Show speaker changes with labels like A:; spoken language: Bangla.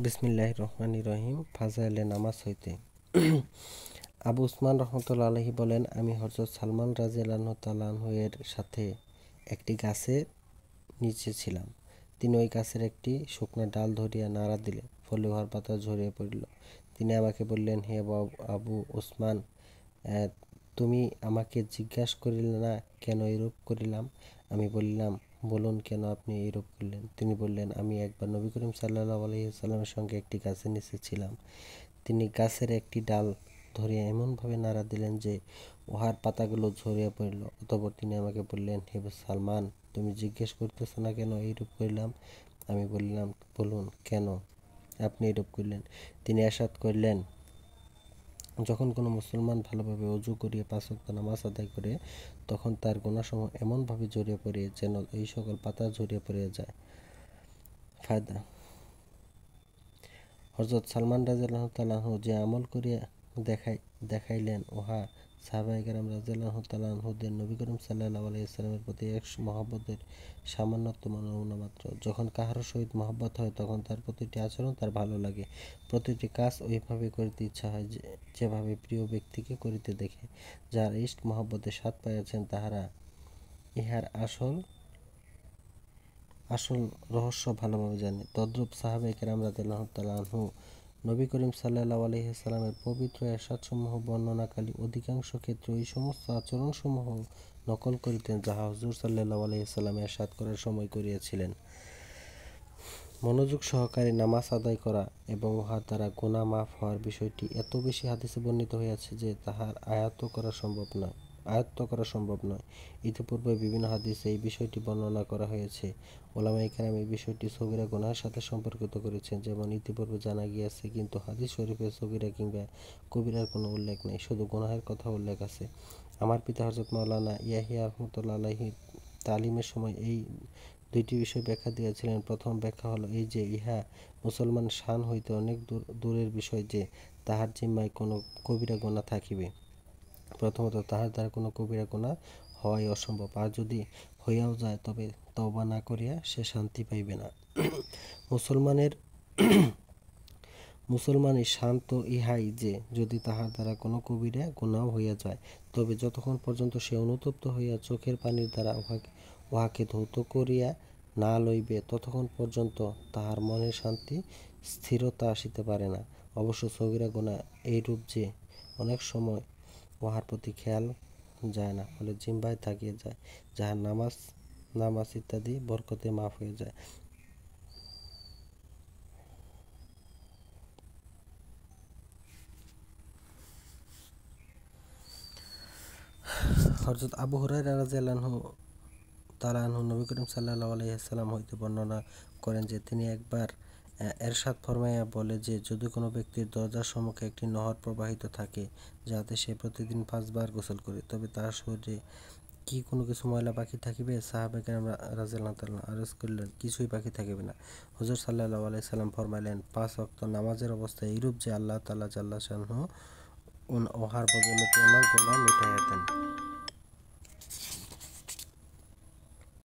A: বিসমিল্লাহির রহমানির রহিম। ফাজাইলে নামাজ হইতে আবু উসমান রহমতুল্লাহ আলাইহি বলেন, আমি হযরত সালমান রাদিয়াল্লাহু তাআলা আনহু এর সাথে একটি গাছের নিচে ছিলাম। তিনি ওই গাছের একটি শুকনো ডাল ধরিয়া নাড়া দিলেন, ফলে উহার পাতা ঝরিয়া পড়িল। তিনি আমাকে বললেন, হে আবু উসমান, তুমি আমাকে জিজ্ঞাসা করিলে না কেন এইরূপ করিলাম? আমি বলিলাম, বলুন, কেন আপনি এইরূপ করলেন? তিনি বললেন, আমি একবার নবী করিম সাল্লাল্লাহু আলাইহি ওয়াসাল্লামের সঙ্গে একটি গাছের নিচে ছিলাম। তিনি গাছের একটি ডাল ধরিয়া এমনভাবে নাড়া দিলেন যে উহার পাতাগুলো ঝরিয়া পড়িল। অতঃপর তিনি আমাকে বললেন, হে সালমান, তুমি জিজ্ঞেস করিতেছ না কেন এইরূপ করিলাম? আমি বলিলাম, বলুন, কেন আপনি এইরূপ করিলেন? তিনি ইরশাদ করিলেন, যখন কোনো মুসলমান ভালোভাবে ওযু করিয়া ৫ ওয়াক্ত নামাজ আদায় করে, তখন তার গুনাহসমূহ এমনভাবে ঝরিয়া পড়ে যেন এই সকল পাতা ঝরিয়া পড়িয়া যায়। ফায়দা: হযরত সালমান রাদিয়াল্লাহু তাআলা আনহু যে আমল করিয়া দেখাইলেন, উহা সাহাবায়ে কেরাম রাদিয়াল্লাহু তাআলা আনহুদের নবী করিম সাল্লাল্লাহু আলাইহি ওয়াসাল্লামের প্রতি এক মহব্বতের সামান্যতম নমুনা মাত্র। যখন কাহারও সহিত মহব্বত হয়, তখন তার প্রতিটি আচরণ তার ভালো লাগে, প্রতিটি কাজ ওইভাবে করিতে ইচ্ছা হয় যেভাবে প্রিয় ব্যক্তিকে করিতে দেখে। যাহারা ইশক মহব্বতের স্বাদ পাইয়াছেন, তাহারা ইহার আসল রহস্য ভালোভাবে জানে। তদ্রূপ সাহাবায়ে কেরাম রাদিয়াল্লাহু তাআলা আনহু নবী করিম সাল্লাল্লাহু আলাইহি ওয়াসাল্লামের পবিত্র ইরশাদসমূহ বর্ণনাকালে অধিকাংশ ক্ষেত্রে ওই সমস্ত আচরণসমূহ নকল করিতেন, যাহা হুজুর সাল্লাল্লাহু আলাইহি ওয়াসাল্লাম ইরশাদ করার সময় করিয়াছিলেন। মনোযোগ সহকারে নামাজ আদায় করা এবং উহার দ্বারা গুনাহ মাফ হওয়ার বিষয়টি এত বেশি হাদিসে বর্ণিত হইয়াছে যে তাহার আয়ত্ত করা সম্ভব নয়। ইতিপূর্বে বিভিন্ন হাদিসে এই বিষয়টি বর্ণনা করা হয়েছে। উলামায়ে কেরাম এই বিষয়টি সগীরা গুনাহের সাথে সম্পর্কিত করেছেন, যেমন ইতিপূর্বে জানা গিয়াছে, কিন্তু হাদিস শরীফে সগীরা কিংবা কবিরার কোনো উল্লেখ নেই, শুধু গুনাহের কথা উল্লেখ আছে। আমার পিতা হযরত মাওলানা ইয়াহিয়া রাহমাতুল্লাহ আলাইহি তালিমের সময় এই দুইটি বিষয় ব্যাখ্যা দিয়েছিলেন। প্রথম ব্যাখ্যা হলো এই যে, ইহা মুসলমান শান হইতে অনেক দূরের বিষয় যে তাহার জিম্মায় কোনো কবিরা গুনাহ থাকিবে। প্রথমত, তাহার দ্বারা কোনো কবিরা গুনাহ হওয়াই অসম্ভব, আর যদি হইয়াও যায়, তবে তওবা না করিয়া সে শান্তি পাইবে না। মুসলমানের শান তো ইহাই যে, যদি তাহার দ্বারা কোনো কবিরা গুনাহ হইয়া যায়, তবে যতক্ষণ পর্যন্ত সে অনুতপ্ত হইয়া চোখের পানির দ্বারা উহাকে ধৌত করিয়া না লইবে, ততক্ষণ পর্যন্ত তাহার মনে শান্তি স্থিরতা আসিতে পারে না। অবশ্য সগীরা গুনাহ এইরূপ যে, অনেক সময় উহার প্রতি খেয়াল যায় না, ফলে জিহ্বায় থাকিয়া যায়, যাহা নামাজ ইত্যাদি বরকতে মাফ হয়ে যায়। হযরত আবু হুরায়রা রাদিয়াল্লাহু তাআলা আনহু নবী করিম সাল্লাল্লাহু আলাইহি ওয়াসাল্লাম হইতে বর্ণনা করেন যে, তিনি একবার এরশাদ ফরমাইয়া বলে যে, যদি কোনো ব্যক্তির দরজার সম্মুখে একটি নহর প্রবাহিত থাকে, যাহাতে সে প্রতিদিন 5 বার গোসল করে, তবে তার শরীরে কি কোনো কিছু ময়লা বাকি থাকিবে? সাহাবায়ে কেরাম রাদিয়াল্লাহু তাআলা আরজ করিলেন, কিছুই বাকি থাকিবে না। হুজুর সাল্লাল্লাহু আলাইহি সাল্লাম ফরমাইলেন, 5 ওয়াক্ত নামাজের অবস্থা এইরূপ যে, আল্লাহ তাআলা জাল্লা শানহু উহার বদৌলতে ওনার গুনাহ মিটাইয়া দেন।